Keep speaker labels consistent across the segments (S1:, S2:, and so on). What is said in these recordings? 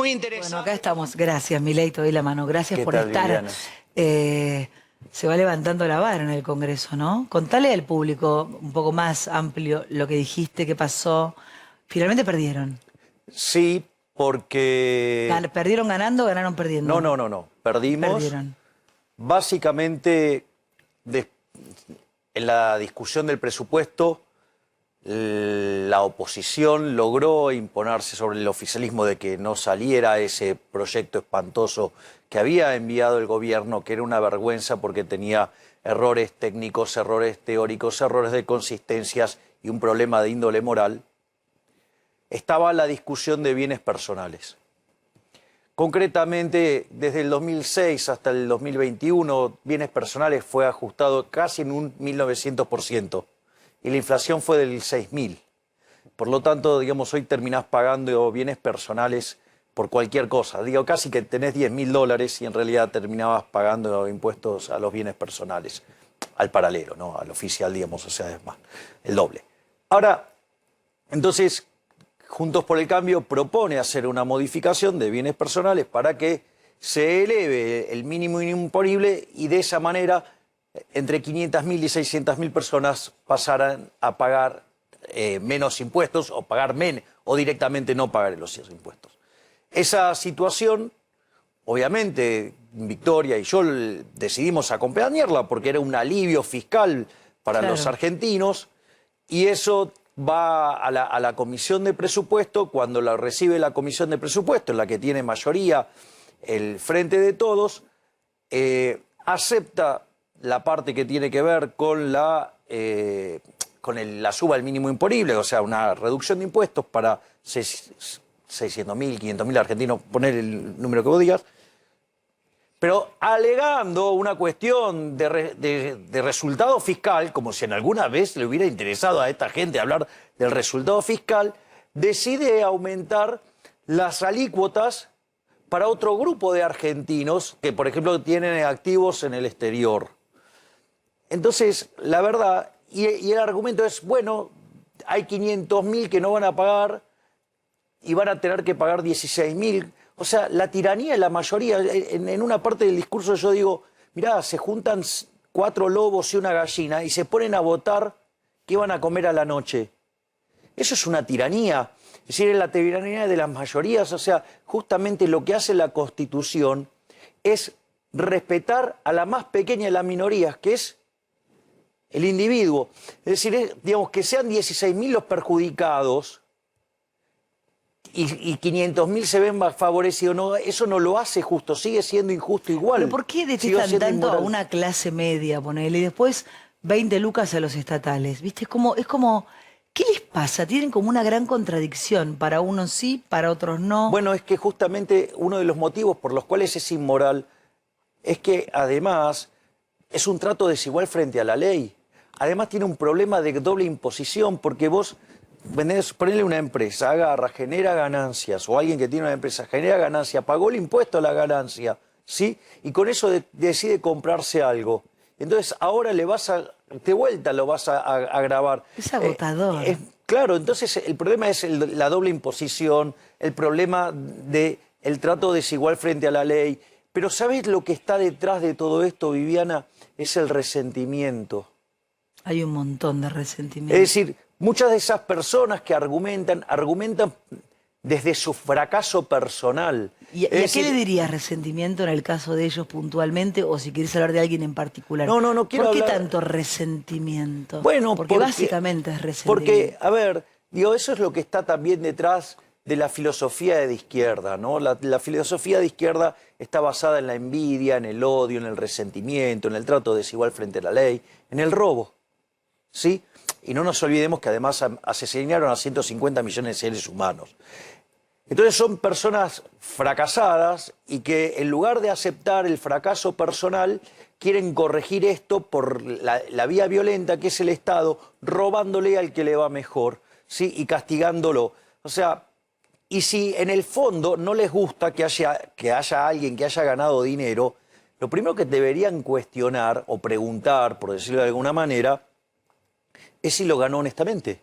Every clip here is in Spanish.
S1: muy interesante.
S2: Bueno, acá estamos. Gracias, Milei, te doy la mano. Gracias por
S3: tal,
S2: estar. Se va levantando la vara en el Congreso, ¿no? Contale al público un poco más amplio lo que dijiste, qué pasó. Finalmente perdieron.
S3: Sí, porque...
S2: ¿Perdieron ganando o ganaron perdiendo?
S3: No. Perdimos.
S2: Perdieron.
S3: Básicamente, en la discusión del presupuesto, la oposición logró imponerse sobre el oficialismo de que no saliera ese proyecto espantoso que había enviado el gobierno, que era una vergüenza porque tenía errores técnicos, errores teóricos, errores de consistencias y un problema de índole moral. Estaba la discusión de bienes personales. Concretamente, desde el 2006 hasta el 2021, bienes personales fue ajustado casi en un 1900%. Y la inflación fue del 6.000. Por lo tanto, digamos, hoy terminás pagando bienes personales por cualquier cosa. Digo, casi que tenés $10.000 y en realidad terminabas pagando impuestos a los bienes personales. Al paralelo, ¿no? Al oficial, digamos, o sea, es más, el doble. Ahora, entonces, Juntos por el Cambio propone hacer una modificación de bienes personales para que se eleve el mínimo imponible y de esa manera entre 500.000 y 600.000 personas pasaran a pagar menos impuestos o pagar menos o directamente no pagar los impuestos. Esa situación, obviamente, Victoria y yo decidimos acompañarla porque era un alivio fiscal para los argentinos y eso va a la Comisión de Presupuesto. Cuando la recibe la Comisión de Presupuesto, en la que tiene mayoría el Frente de Todos, acepta la parte que tiene que ver con la suba del mínimo imponible, o sea, una reducción de impuestos para 600.000, 500.000 argentinos, poner el número que vos digas, pero alegando una cuestión de resultado fiscal, como si en alguna vez le hubiera interesado a esta gente hablar del resultado fiscal, decide aumentar las alícuotas para otro grupo de argentinos que, por ejemplo, tienen activos en el exterior. Entonces, la verdad, y el argumento es, bueno, hay 500.000 que no van a pagar y van a tener que pagar 16.000. O sea, la tiranía de la mayoría. En una parte del discurso yo digo, mirá, se juntan 4 lobos y una gallina y se ponen a votar qué van a comer a la noche. Eso es una tiranía. Es decir, es la tiranía de las mayorías. O sea, justamente lo que hace la Constitución es respetar a la más pequeña de las minorías, que es el individuo. Es decir, digamos, que sean 16.000 los perjudicados y 500.000 se ven más favorecidos, no, eso no lo hace justo, sigue siendo injusto igual.
S2: ¿Pero por qué detestan tanto a una clase media, ponele, y después 20 lucas a los estatales? ¿Viste? Es como, ¿qué les pasa? Tienen como una gran contradicción, para unos sí, para otros no.
S3: Bueno, es que justamente uno de los motivos por los cuales es inmoral es que además es un trato desigual frente a la ley. Además tiene un problema de doble imposición, porque vos ponele una empresa, agarra, genera ganancias, o alguien que tiene una empresa genera ganancia, pagó el impuesto a la ganancia, ¿sí? Y con eso decide comprarse algo. Entonces ahora de vuelta lo vas a gravar.
S2: Es agotador.
S3: Claro, entonces el problema es la doble imposición, el problema del trato desigual frente a la ley. Pero ¿sabes lo que está detrás de todo esto, Viviana? Es el resentimiento.
S2: Hay un montón de resentimiento.
S3: Es decir, muchas de esas personas que argumentan desde su fracaso personal.
S2: ¿Y a qué le dirías resentimiento en el caso de ellos puntualmente, o si quieres hablar de alguien en particular?
S3: No quiero
S2: ¿Por qué
S3: hablar...
S2: tanto resentimiento?
S3: Bueno,
S2: porque básicamente es resentimiento.
S3: Porque, a ver, digo, eso es lo que está también detrás de la filosofía de izquierda, ¿no? La filosofía de izquierda está basada en la envidia, en el odio, en el resentimiento, en el trato desigual frente a la ley, en el robo, ¿sí? Y no nos olvidemos que además asesinaron a 150 millones de seres humanos. Entonces son personas fracasadas y que en lugar de aceptar el fracaso personal, quieren corregir esto por la vía violenta, que es el Estado, robándole al que le va mejor, ¿sí? Y castigándolo. O sea, y si en el fondo no les gusta que haya alguien que haya ganado dinero, lo primero que deberían cuestionar o preguntar, por decirlo de alguna manera, es si lo ganó honestamente.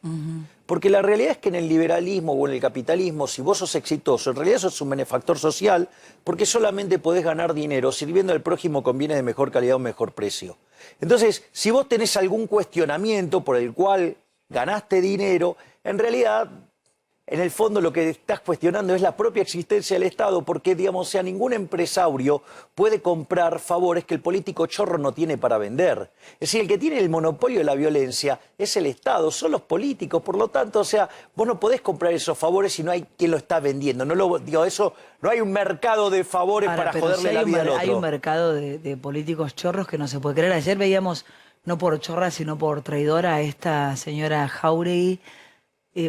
S3: Porque la realidad es que en el liberalismo o en el capitalismo, si vos sos exitoso, en realidad sos un benefactor social, porque solamente podés ganar dinero sirviendo al prójimo con bienes de mejor calidad o mejor precio. Entonces, si vos tenés algún cuestionamiento por el cual ganaste dinero, en realidad, en el fondo lo que estás cuestionando es la propia existencia del Estado, porque, digamos, o sea, ningún empresario puede comprar favores que el político chorro no tiene para vender. Es decir, el que tiene el monopolio de la violencia es el Estado, son los políticos, por lo tanto, o sea, vos no podés comprar esos favores si no hay quien lo está vendiendo. No hay un mercado de favores para joderle la vida al otro.
S2: Hay un mercado de políticos chorros que no se puede creer. Ayer veíamos, no por chorra, sino por traidora, a esta señora Jáuregui.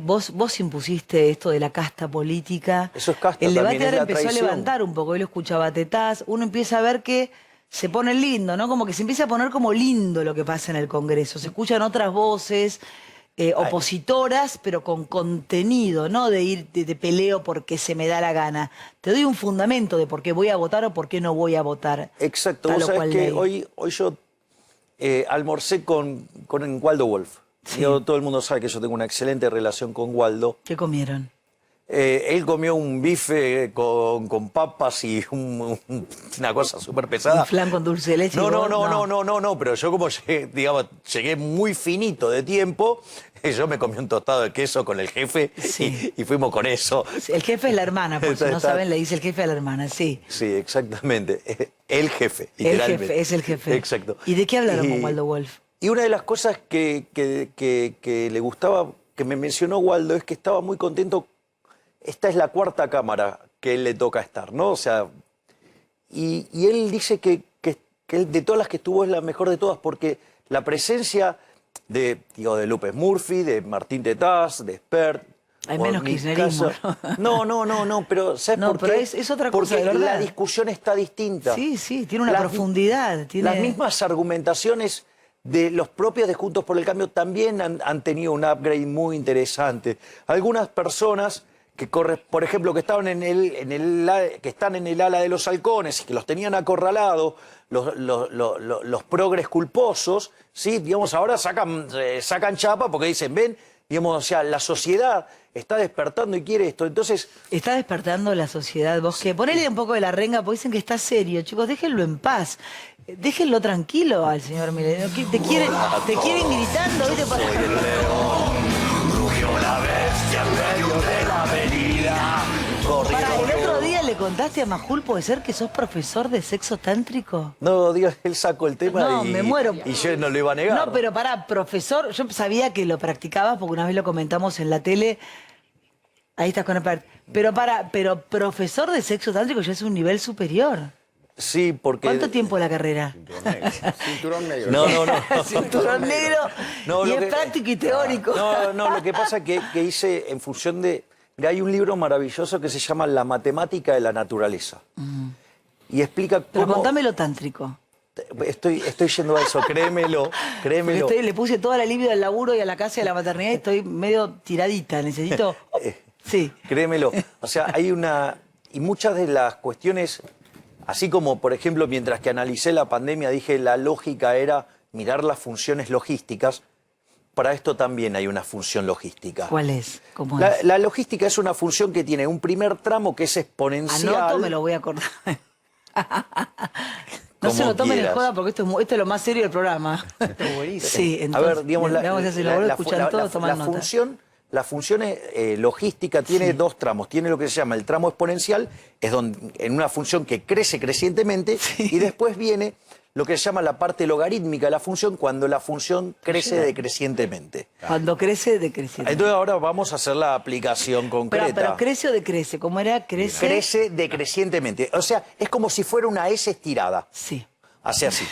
S2: Vos impusiste esto de la casta política.
S3: Eso es casta,
S2: el debate
S3: también es
S2: ahora
S3: la
S2: empezó
S3: traición.
S2: a levantar un poco. Hoy lo escuchaba Tetaz. Uno empieza a ver que se pone lindo, ¿no? Como que se empieza a poner como lindo lo que pasa en el Congreso. Se escuchan otras voces opositoras, pero con contenido, ¿no? De ir de peleo porque se me da la gana. Te doy un fundamento de por qué voy a votar o por qué no voy a votar.
S3: Exacto.
S2: Tal
S3: Vos
S2: o
S3: sabés
S2: cual
S3: que
S2: ley.
S3: hoy yo almorcé con Waldo Wolf.
S2: Sí.
S3: Todo el mundo sabe que yo tengo una excelente relación con Waldo.
S2: ¿Qué comieron?
S3: Él comió un bife con papas y una cosa súper pesada.
S2: ¿Un flan con dulce de leche?
S3: No, pero yo como llegué, digamos, llegué muy finito de tiempo, yo me comí un tostado de queso con el jefe
S2: Sí.
S3: y fuimos con eso.
S2: El jefe es la hermana, por si no
S3: Está-
S2: saben, le dice el jefe a la hermana, sí.
S3: Sí, exactamente. El jefe,
S2: El
S3: literalmente.
S2: jefe, es el jefe.
S3: Exacto.
S2: ¿Y de qué hablaron con Waldo Wolf?
S3: Y una de las cosas que le gustaba, que me mencionó Waldo, es que estaba muy contento. Esta es la cuarta cámara que él le toca estar, ¿no? O sea, y él dice que él de todas las que estuvo es la mejor de todas, porque la presencia de López Murphy, de Martín Tetaz, de Spert.
S2: Hay
S3: o en
S2: menos
S3: mi
S2: kirchnerismo,
S3: caso- No, pero ¿sabes
S2: No,
S3: por qué?
S2: pero es otra cosa,
S3: Porque
S2: de verdad.
S3: la discusión está distinta.
S2: Sí, tiene una
S3: Las-
S2: profundidad.
S3: Las mismas argumentaciones de los propios de Juntos por el Cambio también han tenido un upgrade muy interesante. Algunas personas por ejemplo, que estaban que están en el ala de los halcones y que los tenían acorralados, los progres culposos, ¿sí? Digamos, ahora sacan chapa porque dicen, ven, digamos, o sea, la sociedad está despertando y quiere esto. Entonces,
S2: Está despertando la sociedad. Vos que ponele un poco de la renga, porque dicen que está serio. Chicos, déjenlo en paz. Déjenlo tranquilo al señor Milei. Te quieren gritando, ¿viste?
S3: rugió la bestia en medio de la avenida.
S2: Para, el otro día le contaste a Majul, ¿puede ser que sos profesor de sexo tántrico?
S3: No, Dios, él sacó el tema
S2: No,
S3: y
S2: me muero.
S3: y yo no lo iba a negar.
S2: No, pero pará, profesor, yo sabía que lo practicabas porque una vez lo comentamos en la tele. Ahí estás con el pero profesor de sexo tántrico ya es un nivel superior.
S3: Sí, porque...
S2: ¿Cuánto tiempo la carrera?
S1: Cinturón negro.
S3: No.
S2: Cinturón negro
S3: No,
S2: y
S3: lo
S2: es
S3: que-
S2: práctico y teórico.
S3: No, lo que pasa es que hice en función de... Hay un libro maravilloso que se llama La matemática de la naturaleza. Y explica
S2: Pero
S3: cómo...
S2: contámelo tántrico.
S3: Estoy yendo a eso, créemelo.
S2: Porque le puse toda la libido al laburo y a la casa y a la maternidad y estoy medio tiradita. Necesito... Sí.
S3: Créemelo. O sea, hay una... Y muchas de las cuestiones, así como, por ejemplo, mientras que analicé la pandemia, dije la lógica era mirar las funciones logísticas. Para esto también hay una función logística.
S2: ¿Cuál es? ¿Cómo es?
S3: La logística es una función que tiene un primer tramo que es exponencial.
S2: Anoto, me lo voy a acordar. No
S3: Como
S2: se lo tomen en
S3: quieras.
S2: joda porque esto es lo más serio del programa. Sí,
S3: A
S2: entonces,
S3: ver, digamos,
S2: vamos a hacer laburo, escuchan todos, toman nota.
S3: La función logística tiene dos tramos. Tiene lo que se llama el tramo exponencial, es donde en una función que crece crecientemente, y después viene lo que se llama la parte logarítmica de la función, cuando la función crece decrecientemente.
S2: Cuando crece, decrece.
S3: Entonces ahora vamos a hacer la aplicación concreta.
S2: Pero ¿crece o decrece? ¿Cómo era? ¿Crece?
S3: Crece decrecientemente. O sea, es como si fuera una S estirada.
S2: Sí.
S3: Hace así.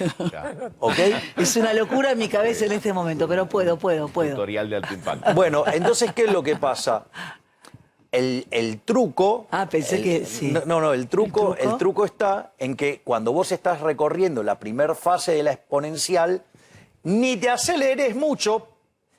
S3: ¿Ok?
S2: Es una locura en mi cabeza en este momento, pero puedo.
S1: Tutorial de alto impacto.
S3: Bueno, entonces, ¿qué es lo que pasa? El truco...
S2: Ah, pensé que sí.
S3: No, el truco
S2: ¿El truco?
S3: está en que cuando vos estás recorriendo la primera fase de la exponencial, ni te aceleres mucho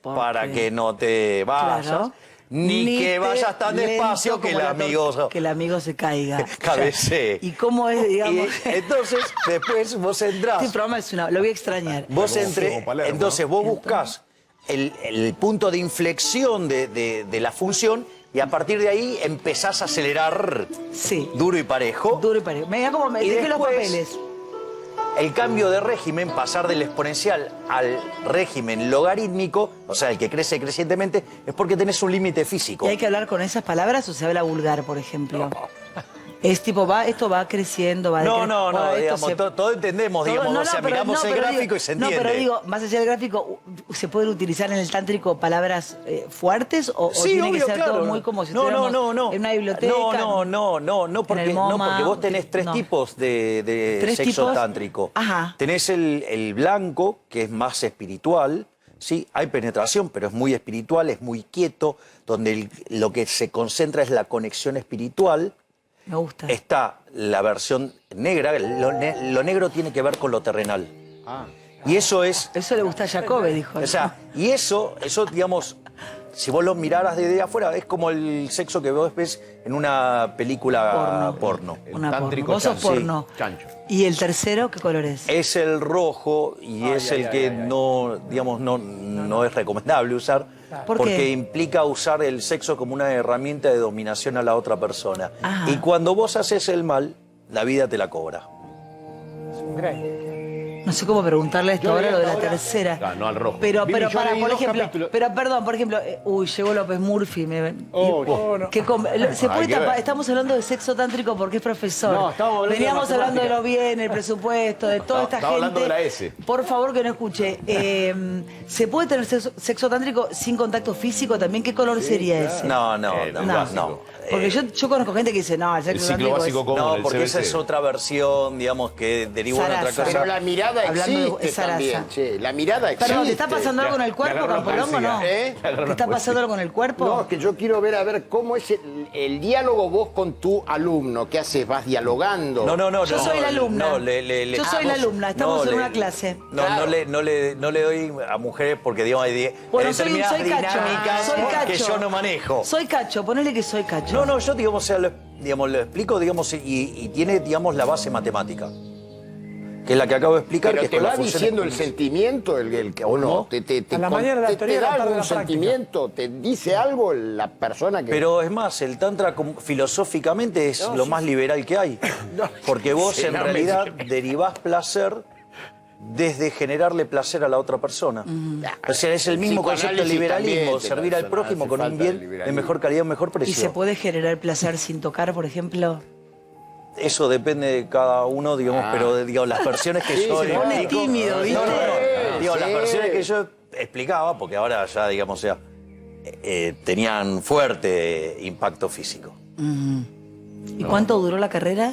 S2: ¿Por
S3: para
S2: qué?
S3: que no te vayas,
S2: Claro.
S3: ni que
S2: te
S3: vayas tan
S2: lento
S3: despacio que
S2: como
S3: el
S2: la
S3: amigo...
S2: que el amigo se caiga.
S3: Cabecee.
S2: ¿Y cómo es, digamos?
S3: Y entonces, después vos entrás...
S2: Este programa lo voy a extrañar.
S3: Vos
S1: Como Palermo,
S3: entonces
S1: ¿no?
S3: vos buscás el punto de inflexión de la función y a partir de ahí empezás a acelerar
S2: Sí.
S3: duro y parejo.
S2: Duro y parejo. Me da como me
S3: Y
S2: dejé los
S3: después-
S2: papeles.
S3: El cambio de régimen, pasar del exponencial al régimen logarítmico, o sea, el que crece crecientemente, es porque tenés un límite físico.
S2: ¿Y hay que hablar con esas palabras o se habla vulgar, por ejemplo? Es tipo, esto va creciendo, va
S3: No,
S2: esto
S3: digamos,
S2: se-
S3: todo entendemos, digamos,
S2: No,
S3: o sea,
S2: pero-
S3: miramos
S2: no,
S3: el
S2: pero
S3: gráfico
S2: digo-
S3: y se entiende.
S2: No, pero digo, más allá del gráfico, ¿se pueden utilizar en el tántrico palabras fuertes o
S3: Sí,
S2: tiene
S3: obvio,
S2: que ser
S3: claro.
S2: todo muy como si
S3: no,
S2: estuviéramos en una biblioteca?
S3: No, porque,
S2: el MoMA,
S3: porque vos tenés tres
S2: no.
S3: tipos de
S2: ¿Tres
S3: sexo
S2: tipos?
S3: tántrico.
S2: Ajá.
S3: Tenés el blanco, que es más espiritual, sí, hay penetración, pero es muy espiritual, es muy quieto, donde lo que se concentra es la conexión espiritual.
S2: Me gusta.
S3: Está la versión negra, lo negro tiene que ver con lo terrenal. Y eso es,
S2: Eso le gusta a Jacobe, dijo.
S3: o sea, y eso, digamos, si vos lo miraras desde afuera, es como el sexo que vos ves en una película porno.
S1: El
S2: Una
S1: tántrico
S2: porno. Vos sos
S1: chancho.
S2: porno.
S1: Sí, chancho.
S2: ¿Y el tercero qué color es?
S3: Es el rojo y es el que no, digamos, no es recomendable usar.
S2: ¿Por
S3: porque
S2: qué?
S3: implica usar el sexo como una herramienta de dominación a la otra persona.
S2: Ajá.
S3: Y cuando vos haces el mal, la vida te la cobra.
S2: No sé cómo preguntarle esto
S1: Yo
S2: ahora,
S1: leí
S2: lo de la
S1: hasta ahora-
S2: tercera.
S1: Ah, no al rojo.
S2: Pero
S1: Vivi, yo
S2: para,
S1: leí
S2: por
S1: dos
S2: ejemplo,
S1: capítulos.
S2: pero perdón, por ejemplo, llegó López Murphy.
S1: Oh,
S2: Se puede
S1: Hay que ver.
S2: tapar, estamos hablando de sexo tántrico porque es profesor.
S1: No, estamos hablando de
S2: Veníamos hablando de
S1: matemática.
S2: los bienes, el presupuesto, de toda esta
S1: Estaba
S2: gente.
S1: hablando de la S.
S2: Por favor, que no escuche. ¿Se puede tener sexo tántrico sin contacto físico también? ¿Qué color sería ese?
S3: No,
S1: El básico.
S3: no.
S2: Porque yo conozco gente que dice, no, el sexo
S1: ciclo
S2: tántrico
S1: básico
S2: es...
S1: común,
S3: No,
S1: el
S3: porque esa
S1: CBC.
S3: es otra versión, digamos, que derivó en otra
S2: Sarasa.
S3: cosa.
S1: Pero la mirada
S2: Hablando de
S1: existe
S2: Sarasa.
S1: también, che. La mirada existe.
S2: Perdón, ¿te está pasando algo en el
S1: Me
S2: cuerpo,
S1: agarró la
S2: Campolongo, o no?
S1: poesía, ¿eh? Me agarró
S2: ¿Te
S1: la
S2: está
S1: poesía.
S2: pasando algo en el cuerpo?
S1: No, es que yo quiero ver a ver cómo es el diálogo vos con tu alumno. ¿Qué haces? ¿Vas dialogando?
S3: No.
S2: Yo soy la alumna.
S3: No,
S2: Yo soy la alumna, estamos en una clase.
S3: No,
S1: Claro.
S3: no le doy a mujeres porque, digamos, hay
S2: Bueno,
S3: hay
S2: soy
S3: determinadas
S2: cacho.
S3: dinámicas
S2: Soy cacho.
S3: que yo no manejo.
S2: Soy cacho, ponele que soy cacho.
S3: No, yo, digamos, o sea, lo explico, digamos, y tiene, digamos, la base matemática. Que es la que acabo de explicar.
S1: Pero
S3: que es
S1: te
S3: con la
S1: va
S3: función
S1: diciendo el
S3: exponencial.
S1: sentimiento, o no.
S3: ¿Cómo?
S4: A la mañana la teoría, a la
S1: da
S4: tarde
S1: algún
S4: la práctica.
S1: sentimiento? ¿Te dice algo la persona que...?
S3: Pero es más, el tantra filosóficamente es lo más liberal que hay. Porque vos
S1: Sí,
S3: en
S1: no,
S3: realidad derivás placer desde generarle placer a la otra persona. O sea, es el mismo concepto del
S1: psicoanálisis
S3: liberalismo,
S1: también te
S3: servir
S1: da-
S3: al prójimo
S1: hace
S3: con un
S1: falta
S3: bien
S1: el
S3: de
S1: liberalismo.
S3: mejor calidad, mejor precio.
S2: ¿Y se puede generar placer sin tocar, por ejemplo?
S3: Eso depende de cada uno, digamos, pero digo, las versiones que yo
S2: se pone
S3: explico-
S2: tímido, ¿viste?
S3: Digo,
S1: Sí.
S3: las versiones que yo explicaba, porque ahora ya, digamos, o sea, tenían fuerte impacto físico.
S2: ¿Y cuánto duró la carrera?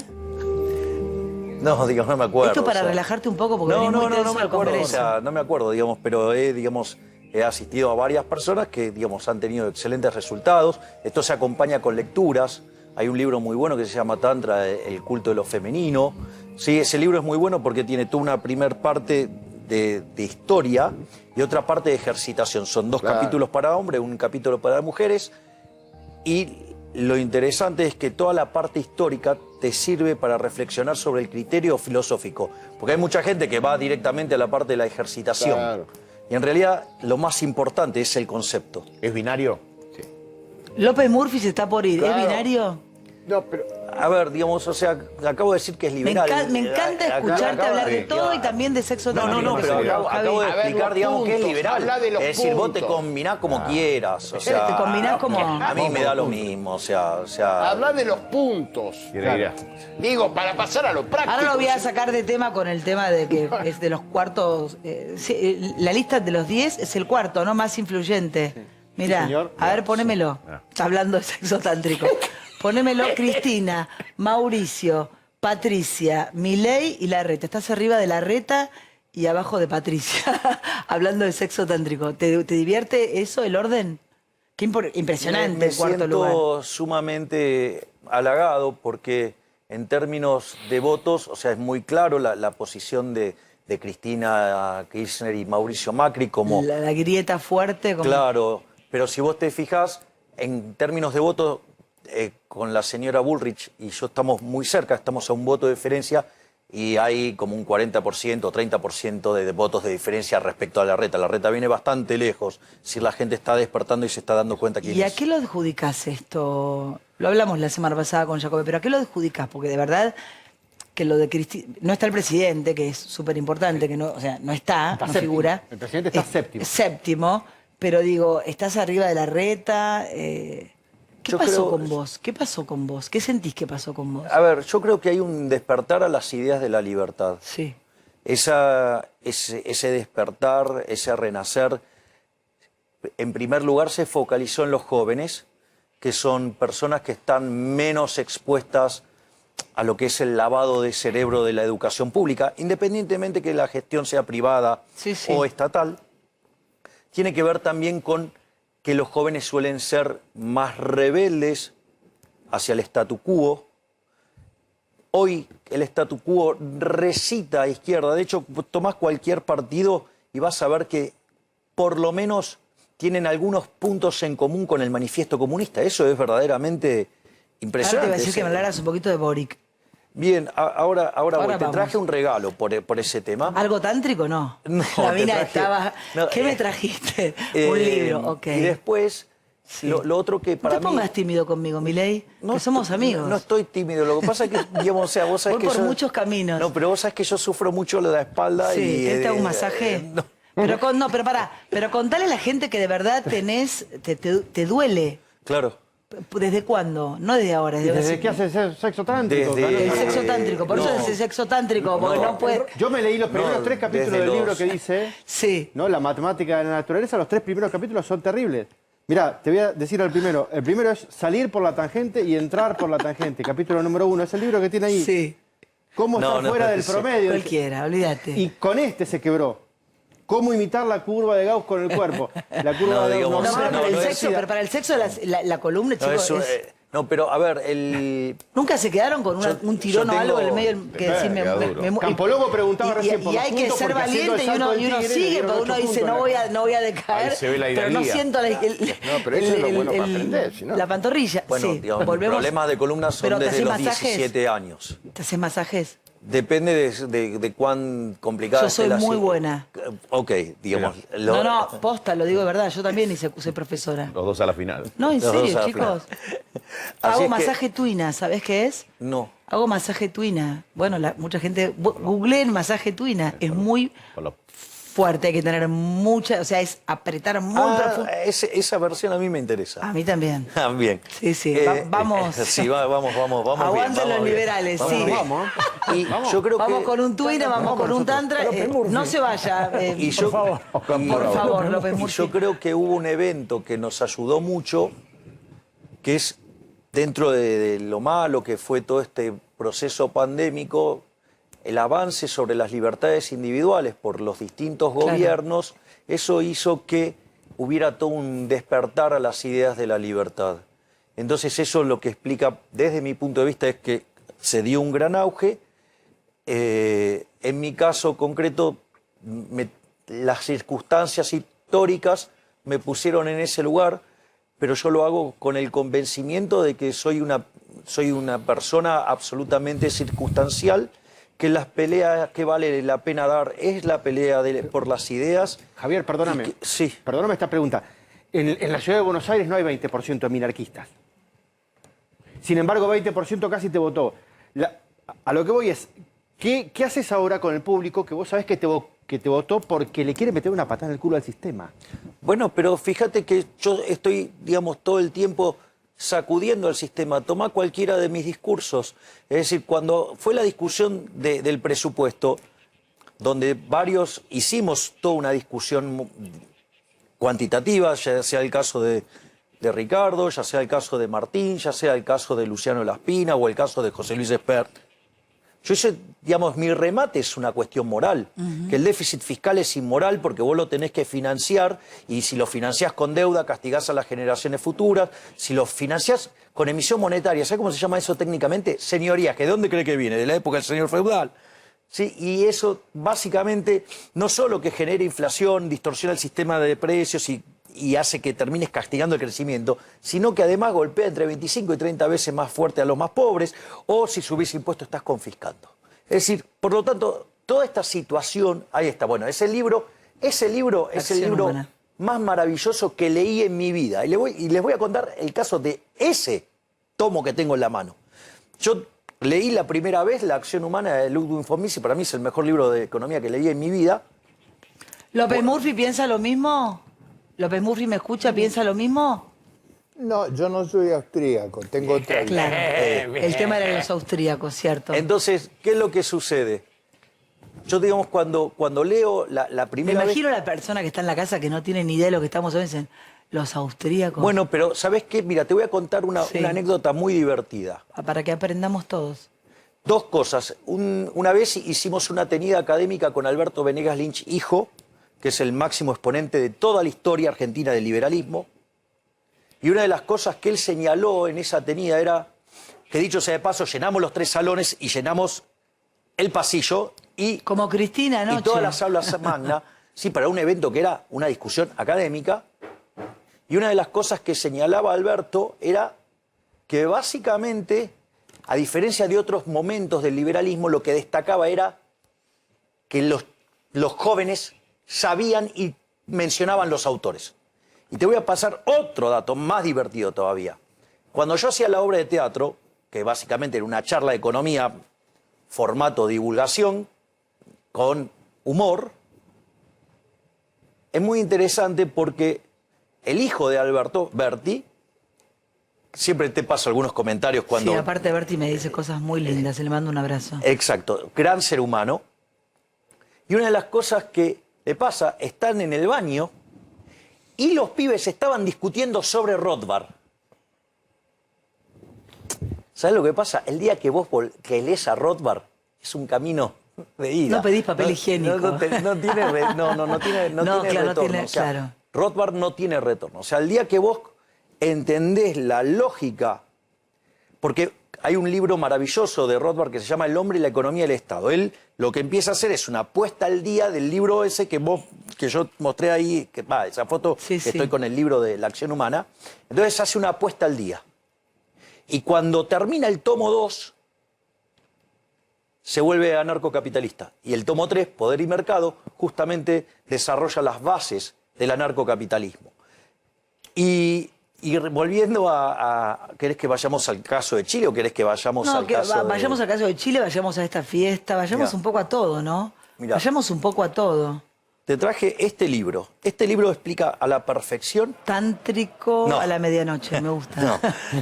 S3: No, digo, no me acuerdo.
S2: Esto para
S3: o sea.
S2: relajarte un poco porque
S3: No,
S2: venís muy
S3: no
S2: tenso
S3: me
S2: al
S3: acuerdo, o
S2: congreso.
S3: sea, no me acuerdo, digamos, pero he asistido a varias personas que, digamos, han tenido excelentes resultados. Esto se acompaña con lecturas. Hay un libro muy bueno que se llama Tantra, el culto de lo femenino. Sí, ese libro es muy bueno porque tiene toda una primer parte de historia y otra parte de ejercitación. Son dos
S1: Claro.
S3: capítulos para hombres, un capítulo para mujeres. Y lo interesante es que toda la parte histórica te sirve para reflexionar sobre el criterio filosófico. Porque hay mucha gente que va directamente a la parte de la ejercitación.
S1: Claro.
S3: Y en realidad lo más importante es el concepto.
S1: ¿Es binario? Sí.
S2: López Murphy se está por ir.
S1: Claro.
S2: ¿Es binario?
S1: No, pero...
S3: A ver, digamos, o sea, acabo de decir que es
S2: Me,
S3: liberal.
S2: me encanta escucharte
S3: Acabo
S2: hablar de
S3: de-
S2: todo y también de sexo
S3: No,
S2: tántrico.
S3: pero acabo
S2: Javi.
S3: de
S1: A ver,
S3: explicar,
S1: los
S3: digamos, que es
S1: puntos,
S3: liberal.
S1: habla de los
S3: Es decir, vos te
S1: puntos.
S3: combinás como quieras. O sea,
S2: Te combinás como-
S3: A mí me da lo mismo, o sea...
S1: Habla de los puntos.
S3: Claro.
S1: Digo, para pasar a lo práctico.
S2: Ahora lo voy a sacar de tema con el tema de que es de los cuartos. Sí, la lista de los 10 es el cuarto, ¿no? Más influyente. Mirá,
S1: señor.
S2: a ver, ponémelo. Hablando de sexo tántrico. Ponémelo Cristina, Mauricio, Patricia, Milei y Larreta. Estás arriba de Larreta y abajo de Patricia. Hablando de sexo tántrico. ¿Te divierte eso, el orden? Qué impresionante
S3: Me
S2: el cuarto
S3: siento
S2: lugar.
S3: sumamente halagado porque en términos de votos, o sea, es muy claro la posición de Cristina Kirchner y Mauricio Macri como...
S2: La grieta fuerte. Como...
S3: Claro, pero si vos te fijás, en términos de votos, con la señora Bullrich y yo estamos muy cerca, estamos a un voto de diferencia, y hay como un 40% o 30% de votos de diferencia respecto a Larreta. Larreta viene bastante lejos, si la gente está despertando y se está dando cuenta quién
S2: ¿Y a
S3: es.
S2: qué lo adjudicás esto? Lo hablamos la semana pasada con Jacobe, pero ¿a qué lo adjudicás? Porque de verdad que lo de Cristina... No está el presidente, que es súper importante, que no, o sea, no está, no
S4: séptimo.
S2: figura.
S4: El presidente está séptimo.
S2: Séptimo, pero digo, estás arriba de Larreta. ¿Qué
S3: Yo
S2: pasó
S3: creo-
S2: con vos? ¿Qué pasó con vos? ¿Qué sentís que pasó con vos?
S3: A ver, yo creo que hay un despertar a las ideas de la libertad.
S2: Sí.
S3: Ese despertar, ese renacer, en primer lugar se focalizó en los jóvenes, que son personas que están menos expuestas a lo que es el lavado de cerebro de la educación pública, independientemente que la gestión sea privada
S2: Sí, sí.
S3: o estatal. Tiene que ver también con que los jóvenes suelen ser más rebeldes hacia el statu quo. Hoy el statu quo recita a izquierda. De hecho, tomás cualquier partido y vas a ver que por lo menos tienen algunos puntos en común con el manifiesto comunista. Eso es verdaderamente
S2: Ahora te
S3: impresionante.
S2: iba a decir que me hablaras un poquito de Boric.
S3: Bien, ahora voy. Te
S2: vamos.
S3: traje un regalo por ese tema.
S2: ¿Algo tántrico? No.
S3: No,
S2: La
S3: te
S2: mina
S3: traje-
S2: estaba...
S3: no,
S2: ¿Qué me trajiste? Un
S3: Eh,
S2: libro, ok.
S3: Y después,
S2: Sí.
S3: lo otro que
S2: No
S3: para
S2: te
S3: mí...
S2: pongas tímido conmigo, Milei, que somos amigos.
S3: No estoy tímido, lo que pasa es que, digamos, o sea, vos sabés
S2: Voy
S3: que
S2: por
S3: yo...
S2: muchos caminos.
S3: No, pero vos sabés que yo sufro mucho lo de la espalda
S2: Sí,
S3: y...
S2: ¿querés te hago un masaje?
S3: no.
S2: Pero pará, pero contale a la gente que de verdad te duele.
S3: Claro.
S2: ¿Desde cuándo? No desde ahora.
S4: ¿Y desde qué haces sexo tántrico?
S3: Desde-
S4: Claro.
S2: El sexo tántrico, por eso
S3: No.
S2: es el sexo tántrico, porque no puede...
S4: Yo me leí los primeros 3 capítulos
S3: desde
S4: del libro
S3: los-
S4: que dice,
S2: Sí.
S4: ¿no? La matemática de la naturaleza, los 3 primeros capítulos son terribles. Mirá, te voy a decir el primero. El primero es salir por la tangente y entrar por la tangente. Capítulo número 1. Es el libro que tiene ahí.
S2: Sí.
S4: Cómo
S3: No,
S4: estar
S3: no,
S4: fuera del
S3: sí.
S4: promedio.
S2: Cualquiera, olvídate.
S4: Y con este se quebró. Cómo imitar la curva de Gauss con el cuerpo. La curva
S3: No,
S4: de Gauss
S3: digamos,
S2: No,
S3: no,
S2: para el
S3: no es-
S2: sexo, pero para el sexo la columna,
S3: No,
S2: chicos,
S3: eso,
S2: es...
S3: no, pero a ver, el...
S2: ¿Nunca se quedaron con un tirón
S3: yo
S2: o algo en el
S3: tengo-
S2: medio que decir
S4: Campologo preguntaba recién por
S2: y
S4: los
S2: hay que
S4: puntos,
S2: ser
S4: porque haciendo
S2: valiente
S4: el
S2: y uno,
S4: salto del
S2: y uno
S4: tigre le
S2: sigue,
S4: dieron
S2: porque uno
S4: 8
S2: dice
S4: puntos
S2: no voy a decaer,
S5: Ahí se ve la
S2: pero no
S5: hidalguía.
S2: siento
S1: pero eso es lo bueno para aprender, si no.
S2: la pantorrilla.
S3: Bueno,
S2: Sí,
S3: digamos, mis
S2: volvemos.
S3: problemas de columna son
S2: Pero ¿te
S3: desde
S2: haces
S3: los
S2: masajes?
S3: 17 años.
S2: ¿Te haces masajes?
S3: Depende de cuán complicada
S2: Yo
S3: esté
S2: soy
S3: la
S2: muy
S3: si-
S2: buena.
S3: Ok, digamos.
S2: No, posta, lo digo de verdad, yo también soy profesora.
S5: Los dos a la final.
S2: No, en
S3: Los dos
S2: serio,
S3: a la
S2: chicos.
S3: Así
S2: Hago
S3: es que-
S2: masaje tuina, ¿sabés qué es?
S3: No.
S2: Hago masaje tuina. Bueno, mucha gente... Googleen masaje tuina. Es muy
S5: Con los-
S2: fuerte, hay que tener mucha... O sea, es apretar muy profundo.
S3: Esa versión a mí me interesa.
S2: A mí también.
S3: Ah, bien.
S2: Sí, sí, vamos.
S3: Sí, vamos bien.
S2: Aguanten
S3: vamos
S2: los
S3: bien.
S2: liberales,
S3: Vamos
S2: sí.
S3: bien.
S4: Vamos.
S3: Y yo creo
S2: Vamos
S3: que...
S2: con un tuina, vamos con un tantra. No se vaya,
S3: Y
S2: por
S3: yo,
S2: favor. Por favor, López
S3: y
S2: Murphy.
S3: yo creo que hubo un evento que nos ayudó mucho, que es dentro de lo malo que fue todo este proceso pandémico, el avance sobre las libertades individuales por los distintos
S2: Claro.
S3: gobiernos, eso hizo que hubiera todo un despertar a las ideas de la libertad. Entonces eso lo que explica, desde mi punto de vista, es que se dio un gran auge. En mi caso concreto, las circunstancias históricas me pusieron en ese lugar, pero yo lo hago con el convencimiento de que soy una persona absolutamente circunstancial, que las peleas que vale la pena dar es la pelea por las ideas.
S4: Javier, perdóname.
S3: Sí.
S4: Perdóname esta pregunta. En la ciudad de Buenos Aires no hay 20% de minarquistas. Sin embargo, 20% casi te votó. A lo que voy es, ¿qué haces ahora con el público que vos sabés que te votó porque le quiere meter una patada en el culo al sistema?
S3: Bueno, pero fíjate que yo estoy, digamos, todo el tiempo sacudiendo al sistema. Toma cualquiera de mis discursos. Es decir, cuando fue la discusión del presupuesto, donde varios hicimos toda una discusión cuantitativa, ya sea el caso de Ricardo, ya sea el caso de Martín, ya sea el caso de Luciano Laspina o el caso de José Luis Espert. Yo hice, digamos, mi remate es una cuestión moral, que el déficit fiscal es inmoral porque vos lo tenés que financiar y si lo financiás con deuda castigás a las generaciones futuras, si lo financiás con emisión monetaria, ¿sabes cómo se llama eso técnicamente? Señorías, que ¿de dónde cree que viene? De la época del señor feudal. ¿Sí? Y eso básicamente no solo que genera inflación, distorsiona el sistema de precios y hace que termines castigando el crecimiento, sino que además golpea entre 25 y 30 veces más fuerte a los más pobres, o si subís impuestos estás confiscando. Es decir, por lo tanto, toda esta situación, ahí está, bueno, ese libro es el
S2: Acción
S3: libro
S2: humana.
S3: más maravilloso que leí en mi vida. Y les voy a contar el caso de ese tomo que tengo en la mano. Yo leí la primera vez La acción humana de Ludwig von Mises, para mí es el mejor libro de economía que leí en mi vida.
S2: ¿López Murphy piensa lo mismo? ¿López Murphy me escucha, piensa lo mismo?
S5: No, yo no soy austríaco, tengo otra vida.
S2: Claro. El tema era los austríacos, ¿cierto?
S3: Entonces, ¿qué es lo que sucede? Yo, digamos, cuando leo la
S2: Me
S3: primera vez...
S2: imagino a la persona que está en la casa que no tiene ni idea de lo que estamos hablando, dicen, los austríacos.
S3: Bueno, pero ¿sabes qué? Mira, te voy a contar una anécdota muy divertida.
S2: Para que aprendamos todos.
S3: Dos cosas. Una vez hicimos una tenida académica con Alberto Venegas Lynch, hijo, que es el máximo exponente de toda la historia argentina del liberalismo. Y una de las cosas que él señaló en esa tenida era que, dicho sea de paso, llenamos los 3 salones y llenamos el pasillo y,
S2: Como Cristina anoche.
S3: y todas las aulas magna, sí, para un evento que era una discusión académica. Y una de las cosas que señalaba Alberto era que básicamente, a diferencia de otros momentos del liberalismo, lo que destacaba era que los jóvenes sabían y mencionaban los autores. Y te voy a pasar otro dato más divertido todavía. Cuando yo hacía la obra de teatro, que básicamente era una charla de economía, formato divulgación, con humor, es muy interesante porque el hijo de Alberto, Berti, siempre te paso algunos comentarios cuando...
S2: Sí, aparte Berti me dice cosas muy lindas, le mando un abrazo.
S3: Exacto, gran ser humano. Y una de las cosas que le pasa, están en el baño y los pibes estaban discutiendo sobre Rothbard. ¿Sabes lo que pasa? El día que vos que lees a Rothbard es un camino de ida.
S2: No pedís papel higiénico.
S3: No tiene
S2: No,
S3: tiene
S2: claro,
S3: retorno.
S2: no tiene-
S3: O sea,
S2: claro.
S3: Rothbard no tiene retorno. O sea, el día que vos entendés la lógica, porque hay un libro maravilloso de Rothbard que se llama El hombre y la economía del Estado. Él lo que empieza a hacer es una puesta al día del libro ese que yo mostré ahí, esa foto
S2: Sí,
S3: que
S2: sí.
S3: estoy con el libro de La acción humana. Entonces hace una puesta al día. Y cuando termina el tomo 2, se vuelve anarcocapitalista. Y el tomo 3, Poder y Mercado, justamente desarrolla las bases del anarcocapitalismo. Y volviendo ¿querés que vayamos al caso de Chile o querés que vayamos
S2: No,
S3: al
S2: que
S3: caso
S2: vayamos al caso de Chile, vayamos a esta fiesta, vayamos
S3: Mirá.
S2: un poco a todo, ¿no?
S3: Mirá.
S2: Vayamos un poco a todo.
S3: Te traje este libro. Este libro explica a la perfección...
S2: Tántrico
S3: No.
S2: a la medianoche, me gusta.
S3: No,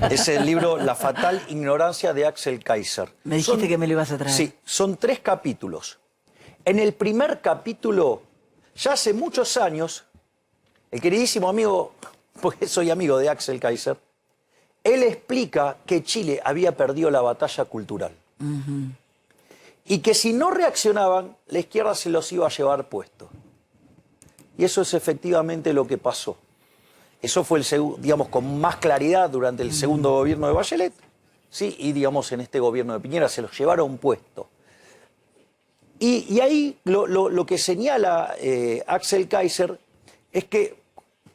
S3: es el libro La fatal ignorancia de Axel Kaiser.
S2: Me dijiste que me lo ibas a traer.
S3: Sí, son 3 capítulos. En el primer capítulo, ya hace muchos años, el queridísimo amigo, porque soy amigo de Axel Kaiser, él explica que Chile había perdido la batalla cultural. Y que si no reaccionaban, la izquierda se los iba a llevar puesto. Y eso es efectivamente lo que pasó. Eso fue, digamos, con más claridad durante el segundo gobierno de Bachelet, ¿sí? Y, digamos, en este gobierno de Piñera se los llevaron puesto. Y ahí lo que señala Axel Kaiser es que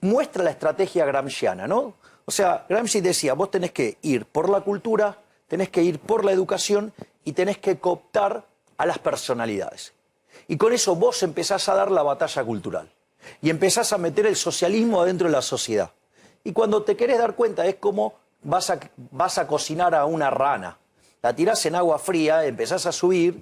S3: muestra la estrategia gramsciana, ¿no? O sea, Gramsci decía, vos tenés que ir por la cultura, tenés que ir por la educación y tenés que cooptar a las personalidades. Y con eso vos empezás a dar la batalla cultural. Y empezás a meter el socialismo adentro de la sociedad. Y cuando te querés dar cuenta es como vas a cocinar a una rana. La tirás en agua fría, empezás a subir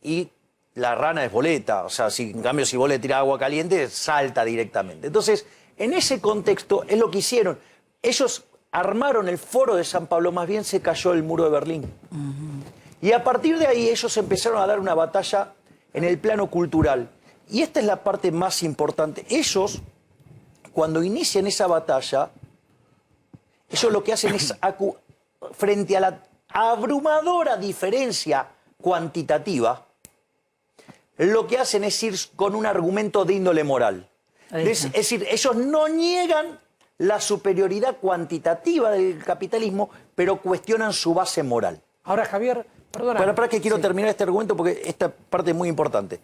S3: y la rana es boleta. O sea, en cambio si vos le tirás agua caliente, salta directamente. Entonces, en ese contexto es lo que hicieron. Ellos armaron el foro de San Pablo, más bien se cayó el muro de Berlín. Y a partir de ahí ellos empezaron a dar una batalla en el plano cultural. Y esta es la parte más importante. Ellos, cuando inician esa batalla, ellos lo que hacen es, frente a la abrumadora diferencia cuantitativa, lo que hacen es ir con un argumento de índole moral. Es decir, ellos no niegan la superioridad cuantitativa del capitalismo, pero cuestionan su base moral.
S6: Ahora, Javier, perdona.
S3: Para que quiero terminar este argumento porque esta parte es muy importante.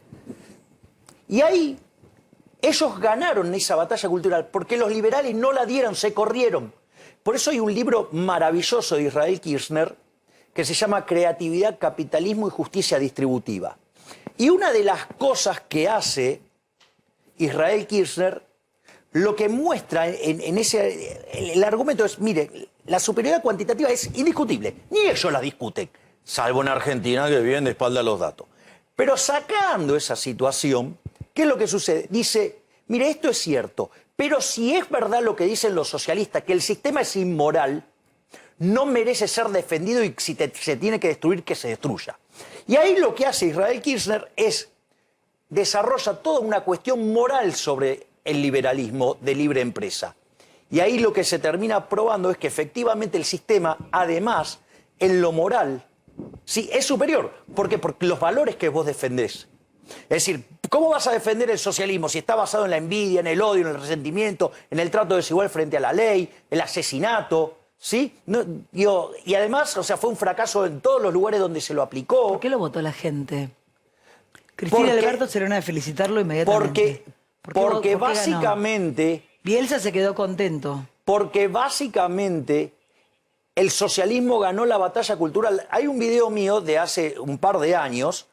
S3: Y ahí ellos ganaron esa batalla cultural porque los liberales no la dieron, se corrieron. Por eso hay un libro maravilloso de Israel Kirchner que se llama Creatividad, Capitalismo y Justicia Distributiva. Y una de las cosas que hace Israel Kirzner, lo que muestra en ese... El argumento es, mire, la superioridad cuantitativa es indiscutible, ni ellos la discuten, salvo en Argentina que viven de espalda a los datos. Pero sacando esa situación, ¿qué es lo que sucede? Dice, mire, esto es cierto, pero si es verdad lo que dicen los socialistas, que el sistema es inmoral, no merece ser defendido y si se tiene que destruir, que se destruya. Y ahí lo que hace Israel Kirzner es, desarrolla toda una cuestión moral sobre el liberalismo de libre empresa. Y ahí lo que se termina probando es que efectivamente el sistema, además, en lo moral, sí, es superior. ¿Por qué? Porque los valores que vos defendés. Es decir, ¿cómo vas a defender el socialismo si está basado en la envidia, en el odio, en el resentimiento, en el trato desigual frente a la ley, el asesinato? ¿Sí? No, y además, o sea, fue un fracaso en todos los lugares donde se lo aplicó.
S2: ¿Por qué lo votó la gente? Cristina Alberto sería una de felicitarlo
S3: Porque
S2: inmediatamente. ¿Por qué
S3: básicamente...
S2: ganó? Bielsa se quedó contento.
S3: Porque básicamente el socialismo ganó la batalla cultural. Hay un video mío de hace un par de años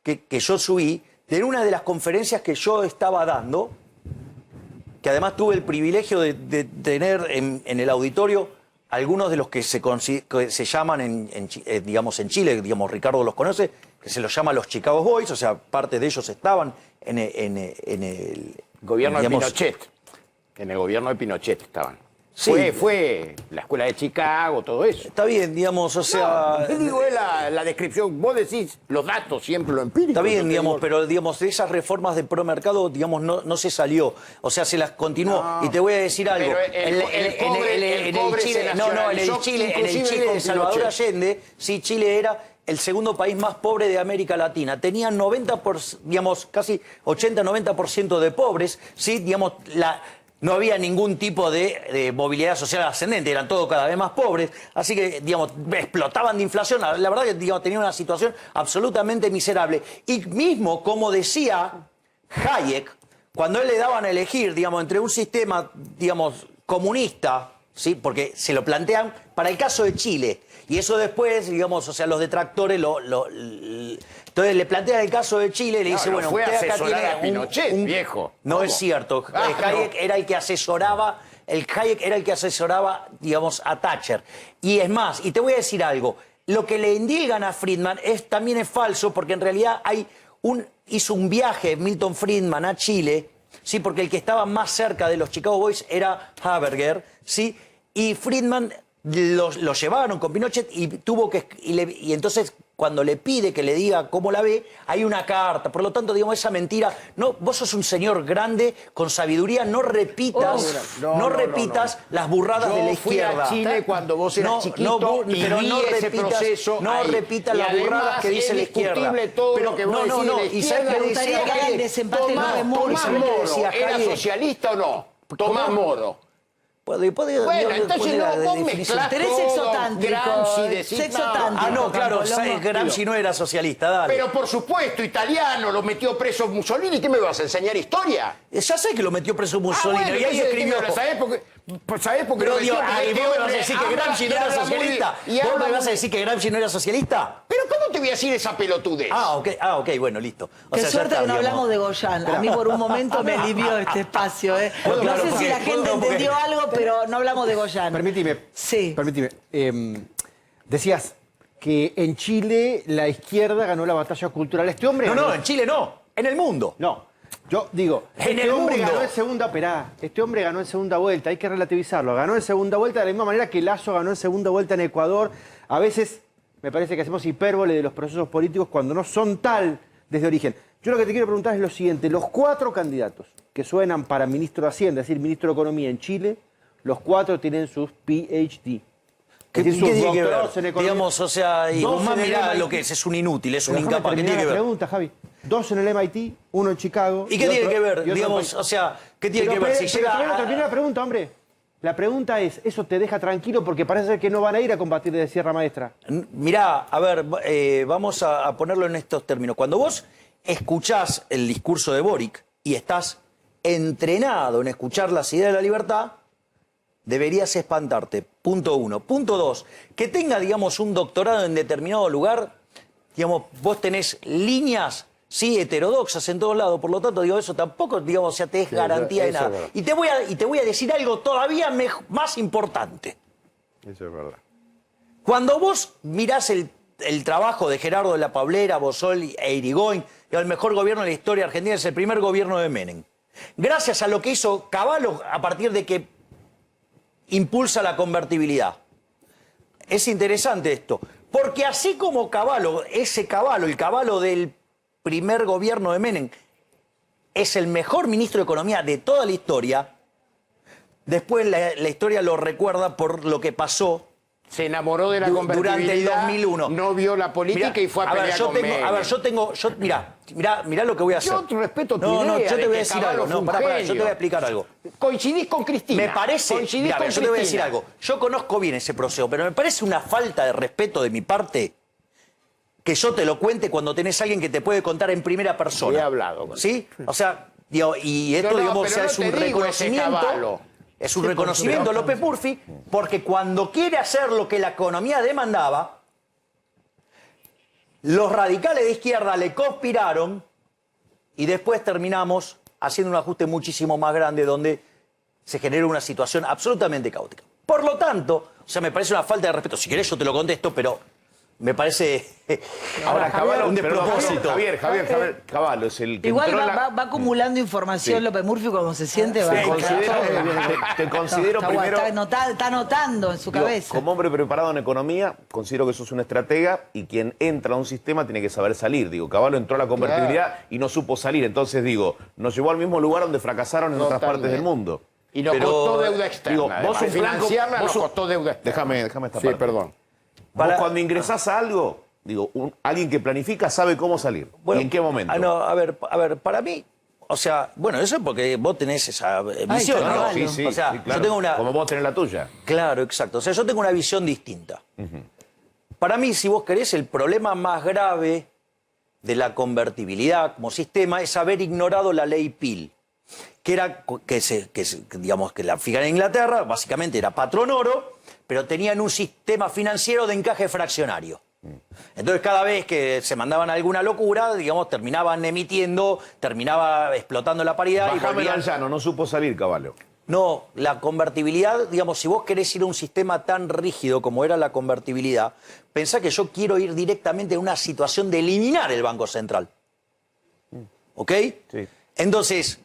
S3: que yo subí, de una de las conferencias que yo estaba dando, que además tuve el privilegio de tener en el auditorio algunos de los que se llaman, digamos, en Chile, digamos, Ricardo los conoce, que se los llama los Chicago Boys, o sea, parte de ellos estaban en el
S1: Gobierno
S3: digamos,
S1: de Pinochet. En el gobierno de Pinochet estaban.
S3: Sí.
S1: Fue la escuela de Chicago, todo eso.
S3: Está bien, digamos, o sea...
S1: No, digo, es la descripción. Vos decís los datos, siempre lo empírico.
S3: Está bien,
S1: yo te
S3: digamos,
S1: digo-
S3: pero digamos, de esas reformas de promercado, digamos, no se salió. O sea, se las continuó.
S1: No,
S3: y te voy a decir algo.
S1: pero el cobre se nacionalizó,
S3: En el
S1: inclusive
S3: Chile
S1: con
S3: de Salvador
S1: Pinochet.
S3: Allende, sí, Chile era el segundo país más pobre de América Latina. Tenía 90%, digamos, casi 80-90% de pobres, sí, digamos, no había ningún tipo de movilidad social ascendente, eran todos cada vez más pobres, así que, digamos, explotaban de inflación. La verdad que, digamos, tenían una situación absolutamente miserable. Y mismo, como decía Hayek, cuando él le daban a elegir, digamos, entre un sistema, digamos, comunista, ¿sí? Porque se lo plantean para el caso de Chile. Y eso después, digamos, o sea, los detractores entonces le plantean el caso de Chile y le dice, bueno,
S1: fue
S3: usted acá
S1: asesorar
S3: tiene
S1: a Pinochet, viejo.
S3: No
S1: ¿Cómo?
S3: es cierto.
S1: Ah,
S3: Hayek
S1: no.
S3: era el que asesoraba, digamos, a Thatcher. Y es más, y te voy a decir algo, lo que le indilgan a Friedman también es falso, porque en realidad hizo un viaje Milton Friedman a Chile, ¿sí? Porque el que estaba más cerca de los Chicago Boys era Haberger, ¿sí? Y Friedman lo llevaron con Pinochet y entonces cuando le pide que le diga cómo la ve, hay una carta. Por lo tanto, digamos, esa mentira, no, vos sos un señor grande, con sabiduría, no repitas,
S1: No,
S3: las burradas de la
S1: Yo fui
S3: izquierda.
S1: a Chile cuando vos eras chiquito y
S3: pero
S1: vi
S3: no
S1: ese
S3: repitas,
S1: proceso
S3: no
S1: ahí.
S3: repitas
S1: Y
S3: las burradas
S1: además
S3: que dice
S1: es
S3: la izquierda.
S1: discutible todo
S3: Pero
S1: lo que vos decís de la
S3: ¿y sabés
S1: izquierda.
S3: qué
S2: Me gustaría
S3: decía
S2: que hagan
S3: Hayek?
S2: desempate
S1: Tomás
S2: nueve moros.
S3: ¿sabés qué
S1: Moro,
S3: decía
S1: ¿era
S3: Hayek?
S1: socialista o no? Tomás Moro.
S3: Bueno,
S1: Entonces no, vos mezclás
S2: Tenés
S1: todo,
S2: sexo tántrico,
S1: Gramsci, decís,
S2: sexo
S1: no.
S2: tántrico.
S3: Ah, no, claro,
S2: Colombo.
S3: Gramsci no era socialista, dale.
S1: Pero por supuesto, italiano, lo metió preso Mussolini. ¿Qué me vas a enseñar historia?
S3: Ya sé que lo metió preso Mussolini y ahí escribió...
S1: ¿Sabés por qué? ¿Sabés por qué
S3: Pero
S1: lo
S3: digo,
S1: metió? Porque
S3: ¿y
S1: este
S3: vos me vas a
S1: hombre
S3: decir que
S1: habla
S3: Gramsci no
S1: y
S3: era
S1: habla muy
S3: socialista?
S1: bien, y
S3: ¿Vos
S1: habla
S3: me vas a
S1: muy-
S3: decir que Gramsci no era socialista?
S1: ¿Pero cómo te voy a decir esa pelotudez?
S3: Ah, ok, bueno, listo. O
S2: Qué
S3: sea, ya
S2: suerte
S3: está,
S2: que no
S3: digamos.
S2: hablamos de Goyan. A mí por un momento me alivió este espacio. ¿Eh?
S3: Bueno,
S2: No
S3: claro,
S2: sé si
S3: porque-
S2: la gente
S3: bueno, porque-
S2: entendió algo, pero no hablamos de Goyan.
S4: Permíteme.
S2: Sí.
S4: Permíteme. Decías que en Chile la izquierda ganó la batalla cultural. Este hombre ganó...
S3: No, en Chile no, en el mundo.
S4: No. Yo digo,
S3: En
S4: este
S3: el
S4: hombre
S3: mundo.
S4: ganó en segunda, este hombre ganó en segunda vuelta, hay que relativizarlo. Ganó en segunda vuelta de la misma manera que Lasso ganó en segunda vuelta en Ecuador. A veces me parece que hacemos hipérbole de los procesos políticos cuando no son tal desde origen. Yo lo que te quiero preguntar es lo siguiente: los 4 candidatos que suenan para ministro de Hacienda, es decir, ministro de Economía en Chile, los 4 tienen sus PhD.
S3: ¿Qué
S4: Es decir,
S3: tiene
S4: sus
S3: que
S4: doctorados
S3: ver?
S4: en economía.
S3: Digamos, o sea, y
S4: 2
S3: Guzmán
S4: en el
S3: mirá
S4: MIT.
S3: lo que es un inútil, es un
S4: Pero déjame
S3: incapaz. ¿Qué
S4: terminar
S3: tiene que
S4: la
S3: ver?
S4: pregunta, Javi. 2 en el MIT, 1 en Chicago.
S3: ¿Y qué tiene
S4: otro-
S3: que ver?
S4: y otro en
S3: Digamos,
S4: París.
S3: o sea, ¿qué tiene
S4: Pero,
S3: que ver?
S4: pero,
S3: Si
S4: pero
S3: llega
S4: todavía no terminé la pregunta, hombre. La pregunta es, ¿eso te deja tranquilo? Porque parece ser que no van a ir a combatir desde Sierra Maestra.
S3: Mirá, a ver, vamos a ponerlo en estos términos. Cuando vos escuchás el discurso de Boric y estás entrenado en escuchar las ideas de la libertad, deberías espantarte. Punto 1. Punto 2, que tenga, digamos, un doctorado en determinado lugar, digamos, vos tenés líneas, sí, heterodoxas en todos lados, por lo tanto, digo, eso tampoco, digamos, o sea, te es garantía de
S5: eso
S3: nada.
S5: es verdad.
S3: Y te voy a decir algo todavía más importante.
S5: Eso es verdad.
S3: Cuando vos mirás el trabajo de Gerardo de la Pablera, Bosol e Irigoyen, el mejor gobierno de la historia argentina es el primer gobierno de Menem. Gracias a lo que hizo Cavallo a partir de que impulsa la convertibilidad. Es interesante esto, porque así como Cavallo, ese Cavallo, el Cavallo del primer gobierno de Menem, es el mejor ministro de Economía de toda la historia, después la historia lo recuerda por lo que pasó
S1: Se enamoró de la
S3: durante el
S1: convertibilidad,
S3: 2001.
S1: no vio la política
S3: Mirá,
S1: y fue a pelear con Menem.
S3: Mirá lo que voy a hacer.
S1: Yo respeto tu
S3: No,
S1: idea
S3: yo
S1: de
S3: te voy a
S1: que
S3: decir
S1: Cavallo
S3: algo.
S1: fue un
S3: Pará, yo te
S1: genio.
S3: voy a explicar algo.
S1: Coincidís con Cristina.
S3: Me parece,
S1: Coincidís
S3: mirá,
S1: con
S3: yo te voy a decir
S1: Cristina.
S3: algo. Yo conozco bien ese proceso, pero me parece una falta de respeto de mi parte que yo te lo cuente cuando tenés a alguien que te puede contar en primera persona.
S1: He hablado con
S3: ¿Sí? O sea, digo, y esto,
S1: No,
S3: digamos,
S1: pero
S3: o sea,
S1: no
S3: es un
S1: te digo ese
S3: reconocimiento.
S1: Cavallo.
S3: Es un reconocimiento, López Murphy, porque cuando quiere hacer lo que la economía demandaba, los radicales de izquierda le conspiraron y después terminamos haciendo un ajuste muchísimo más grande donde se genera una situación absolutamente caótica. Por lo tanto, o sea, me parece una falta de respeto. Si querés yo te lo contesto, pero me parece
S7: Ahora, Cavallo,
S3: un despropósito.
S7: Javier, Cavallo es el que
S2: Igual
S7: entró en la-
S2: va acumulando información
S7: Sí.
S2: López Murphy cuando se siente.
S7: Te
S2: va
S7: considero primero...
S2: está anotando en su
S7: Digo,
S2: cabeza.
S7: como hombre preparado en economía, considero que sos un estratega y quien entra a un sistema tiene que saber salir. Digo, Cavallo entró a la convertibilidad y no supo salir. Entonces, digo, nos llevó al mismo lugar donde fracasaron en otras
S1: Totalmente.
S7: partes del mundo.
S1: Y nos
S7: Pero,
S1: costó deuda externa.
S7: digo, vos
S1: además.
S7: un flanco-
S1: Financiarla
S7: vos
S1: nos
S7: un-
S1: costó deuda externa.
S7: Déjame esta
S1: Sí,
S7: parte.
S1: perdón.
S7: Vos cuando ingresás a algo, digo, alguien que planifica sabe cómo salir.
S3: Bueno,
S7: ¿Y en qué momento?
S3: No, a ver, para mí, o sea, bueno, eso es porque vos tenés esa visión,
S2: está
S3: ¿no?
S2: mal.
S7: Sí, sí,
S3: O sea,
S7: sí, claro.
S3: yo tengo una...
S7: Como vos tenés la tuya.
S3: Claro, exacto. O sea, yo tengo una visión distinta. Para mí, si vos querés, el problema más grave de la convertibilidad como sistema es haber ignorado la ley Peel, que era digamos, que la fija en Inglaterra, básicamente era patrón oro, pero tenían un sistema financiero de encaje fraccionario. Entonces, cada vez que se mandaban alguna locura, digamos, terminaban emitiendo, terminaba explotando la paridad y
S7: Bajámelo
S3: volvían...
S7: al llano, no supo salir, Cavallo.
S3: No, la convertibilidad, digamos, si vos querés ir a un sistema tan rígido como era la convertibilidad, pensá que yo quiero ir directamente a una situación de eliminar el Banco Central. ¿Ok?
S7: Sí.
S3: Entonces,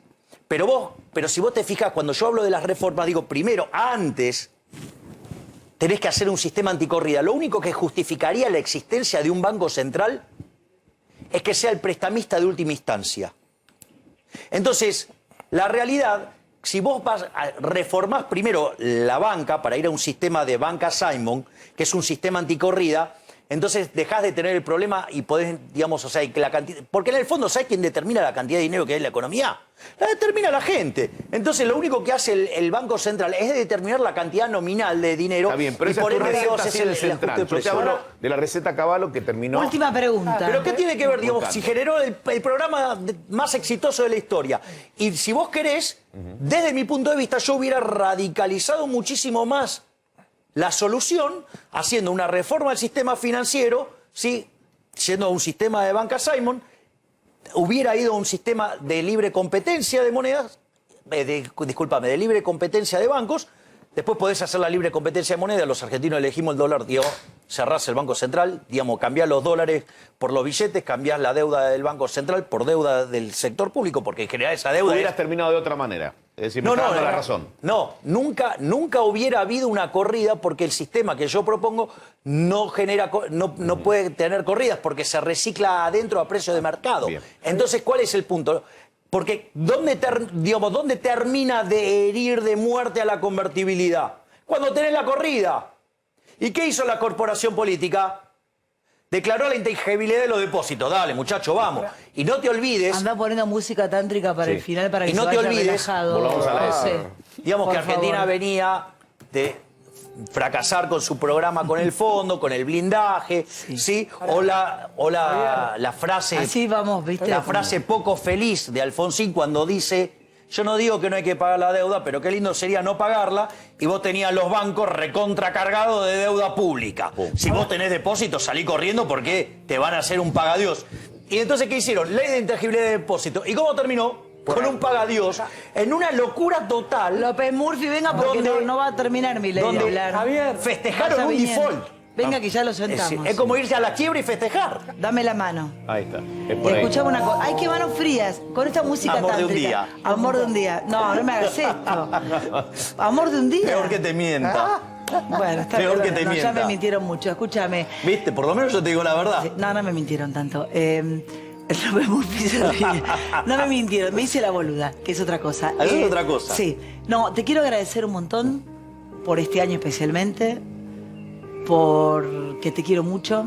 S3: pero si vos te fijas, cuando yo hablo de las reformas, digo, primero, antes tenés que hacer un sistema anticorrida. Lo único que justificaría la existencia de un Banco Central es que sea el prestamista de última instancia. Entonces, la realidad, si vos reformás primero la banca para ir a un sistema de banca Simon, que es un sistema anticorrida, entonces dejás de tener el problema y podés, digamos, o sea, que la cantidad... Porque en el fondo, ¿sabes quién determina la cantidad de dinero que hay en la economía? La determina la gente. Entonces, lo único que hace el Banco Central es determinar la cantidad nominal de dinero.
S7: Está bien, pero
S3: y
S7: esa es
S3: por
S7: tu
S3: ende,
S7: receta
S3: digamos,
S7: así
S3: es
S7: en
S3: el
S7: el central.
S3: ajuste de
S7: Yo te
S3: precio.
S7: hablo de la receta Cavallo que terminó...
S2: Última pregunta.
S3: ¿Pero qué tiene que ver, digamos,
S7: Importante.
S3: si generó el programa más exitoso de la historia? Y si vos querés, desde mi punto de vista, yo hubiera radicalizado muchísimo más la solución haciendo una reforma del sistema financiero, ¿sí? Siendo un sistema de banca Simon, hubiera ido a un sistema de libre competencia de monedas, de libre competencia de bancos. Después podés hacer la libre competencia de moneda. Los argentinos elegimos el dólar, digo, cerrás el Banco Central, digamos, cambiás los dólares por los billetes, cambiás la deuda del Banco Central por deuda del sector público, porque en general esa deuda
S7: Hubieras terminado de otra manera. Es decir, me está dando la razón.
S3: No, nunca hubiera habido una corrida porque el sistema que yo propongo no genera, no puede tener corridas porque se recicla adentro a precio de mercado.
S7: Bien.
S3: Entonces, ¿cuál es el punto? Porque ¿dónde termina de herir de muerte a la convertibilidad? Cuando tenés la corrida. ¿Y qué hizo la corporación política? Declaró la intangibilidad de los depósitos. Dale, muchacho, vamos. Y no te olvides...
S2: Anda poniendo música tántrica para
S7: Sí.
S2: el final para que
S3: Y no
S2: se
S3: te
S2: vaya
S3: olvides,
S2: relajado.
S7: volvamos a la
S2: José.
S3: Digamos
S2: Por
S3: que Argentina
S2: favor.
S3: venía de fracasar con su programa con el fondo, con el blindaje, ¿sí? O la frase...
S2: Así vamos, ¿viste?
S3: La frase poco feliz de Alfonsín cuando dice yo no digo que no hay que pagar la deuda, pero qué lindo sería no pagarla y vos tenías los bancos recontracargados de deuda pública. Si vos tenés depósitos, salí corriendo porque te van a hacer un pagadiós. Y entonces, ¿qué hicieron? Ley de intangibilidad de depósito. ¿Y cómo terminó? Con un pagadiós, en una locura total.
S2: López Murphy, venga, porque no va a terminar mi ley de
S3: donde
S2: hablar.
S6: Javier,
S3: festejaron
S2: Vaya
S3: un
S2: viniendo.
S3: default.
S2: Venga, que ya lo sentamos.
S3: Es como irse a la quiebra y festejar.
S2: Dame la mano.
S7: Ahí está. Es
S2: Y
S7: por ahí.
S2: escuchame una cosa. Ay, qué manos frías. Con esta música
S3: Amor de un
S2: tántrica.
S3: día.
S2: Amor de un día. No, no me hagas esto. Amor de un día.
S3: Peor que te mienta.
S2: Bueno, está
S3: Peor
S2: bien.
S3: que te
S2: No, ya
S3: mienta.
S2: me mintieron mucho. Escúchame.
S3: ¿Viste? Por lo menos yo te digo la verdad.
S2: No, no me mintieron tanto. López Murphy se ríe. No me mintieron, me hice la boluda, que es otra cosa.
S3: Eso es otra cosa.
S2: Sí. No, te quiero agradecer un montón por este año especialmente, porque te quiero mucho,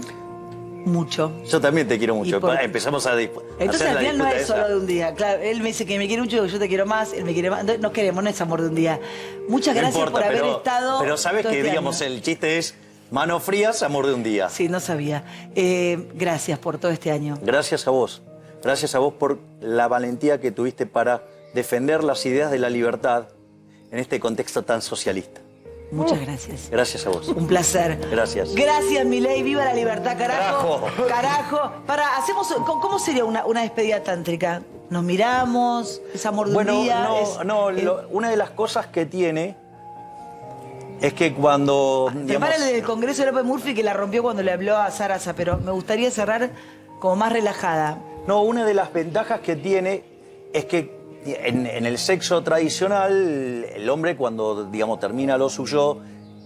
S2: mucho.
S3: Yo también te quiero mucho.
S2: Y por-
S3: Empezamos a
S2: Entonces
S3: hacer
S2: al
S3: la
S2: final no
S3: disputa
S2: es solo
S3: esa.
S2: de un día. Claro, él me dice que me quiere mucho, yo te quiero más, él me quiere más. Nos queremos, no es amor de un día. Muchas
S3: No
S2: gracias
S3: importa,
S2: por haber
S3: pero,
S2: estado.
S3: Pero sabes
S2: todo
S3: que,
S2: este
S3: digamos,
S2: año.
S3: el chiste es manos frías, amor de un día.
S2: Sí, no sabía. Gracias por todo este año.
S3: Gracias a vos. Gracias a vos por la valentía que tuviste para defender las ideas de la libertad en este contexto tan socialista.
S2: Muchas gracias.
S3: Gracias a vos.
S2: Un placer.
S3: Gracias.
S2: Gracias, Milei. Viva la libertad, carajo.
S3: Carajo.
S2: Carajo. ¿Cómo sería una despedida tántrica? ¿Nos miramos? ¿Es amor de un día?
S3: Una de las cosas que tiene es que cuando... digamos,
S2: Prepárale del Congreso de López Murphy que la rompió cuando le habló a Sarasa, pero me gustaría cerrar como más relajada.
S3: no, una de las ventajas que tiene es que en el sexo tradicional, el hombre cuando, digamos, termina lo suyo,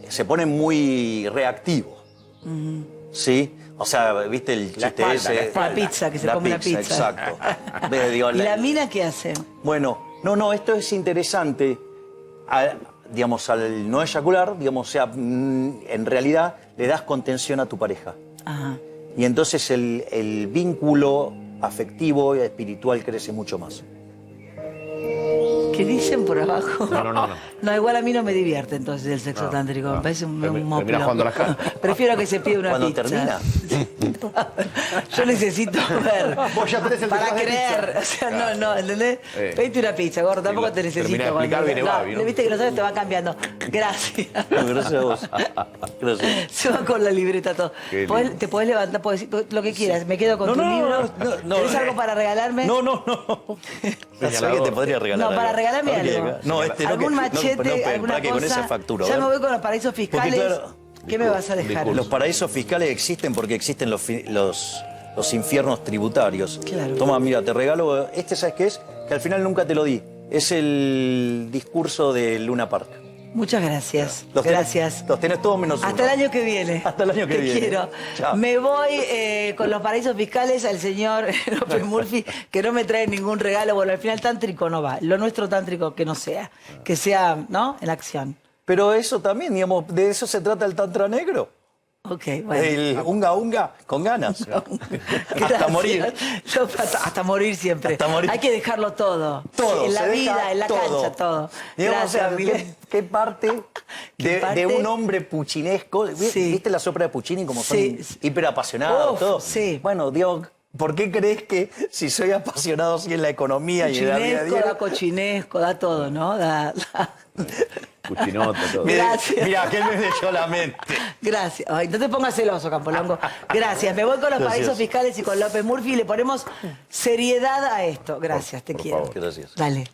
S3: se pone muy reactivo. ¿Sí? O sea, ¿viste el chiste ese?
S2: La pizza, que se come la pizza.
S3: Exacto. Digo,
S2: ¿Y la mina qué hace?
S3: Bueno, esto es interesante. Digamos, al no eyacular, digamos, o sea, en realidad le das contención a tu pareja.
S2: Ajá.
S3: Y entonces el vínculo afectivo y espiritual crece mucho más.
S2: ¿Qué dicen por abajo?
S7: No.
S2: No, igual a mí no me divierte entonces el sexo tántrico. Me parece un
S7: Termina
S2: mópilo.
S7: jugando a las cartas.
S2: Prefiero que se pida una
S3: Cuando
S2: pizza.
S3: termina.
S2: Yo necesito ver.
S4: Vos ya tenés el
S2: Para
S4: detrás de
S2: creer. O sea, no, ¿entendés? Pedite una pizza, gordo. Tampoco
S7: lo
S2: te necesito.
S7: termina de explicar, viene Babi, ¿no?
S2: Viste que los años te van cambiando. Gracias.
S3: Gracias a vos. Gracias.
S2: Se va con la libreta todo.
S7: Qué
S2: Te podés levantar, podés decir lo que quieras. Me quedo con tu libro. ¿Tenés algo para regalarme?
S3: No. Pensaba que te podría regalar
S2: No, para
S3: algo.
S2: regalarme
S3: Ok,
S2: algo.
S3: acá. No,
S2: ¿Algún machete, alguna
S3: para que con
S2: cosa?
S3: esa factura.
S2: Ya
S3: a
S2: me
S3: ver.
S2: voy con los paraísos fiscales.
S3: Porque, claro,
S2: ¿Qué me vas a dejar?
S3: Los paraísos fiscales existen porque existen los infiernos tributarios.
S2: Claro.
S3: Toma, mira, te regalo. ¿Sabes qué es? Que al final nunca te lo di. Es el discurso de Luna Park.
S2: Muchas gracias.
S3: Los tenés-
S2: Gracias.
S3: Los tenés todos menos
S2: Hasta
S3: uno.
S2: el año que viene.
S3: Hasta el año que
S2: Te
S3: viene.
S2: quiero.
S3: Chao.
S2: Me voy con los paraísos fiscales al señor López Murphy, que no me trae ningún regalo. Bueno, al final tántrico no va. Lo nuestro tántrico que no sea. Que sea, ¿no? En la acción.
S3: Pero eso también, digamos, de eso se trata el tantra negro.
S2: Ok, bueno.
S3: El unga con ganas. Hasta
S2: Gracias.
S3: morir.
S2: Hasta morir siempre.
S3: Hasta morir.
S2: Hay que dejarlo todo.
S3: Todo.
S2: En la
S3: se
S2: vida,
S3: deja
S2: en la
S3: todo.
S2: cancha, todo.
S3: Digamos,
S2: Gracias,
S3: o sea,
S2: Milei.
S3: ¿qué parte,
S2: ¿Qué parte?
S3: de un hombre puchinesco?
S2: Sí.
S3: ¿Viste la ópera de Puccini como son
S2: Sí.
S3: hiperapasionados?
S2: Uf,
S3: Todo?
S2: sí.
S3: Bueno, digo, ¿por qué crees que si soy apasionado así en la economía y en la vida
S2: Cochinesco,
S3: diaria?
S2: da cochinesco, da todo, ¿no? Da.
S7: Cuchinota, todo.
S2: Gracias.
S3: Mira, que me leyó la mente.
S2: Gracias. Ay, no te pongas celoso, Campolongo. Gracias. Me voy con los paraísos fiscales y con López Murphy y le ponemos seriedad a esto. Gracias, te quiero.
S3: Gracias.
S2: Dale.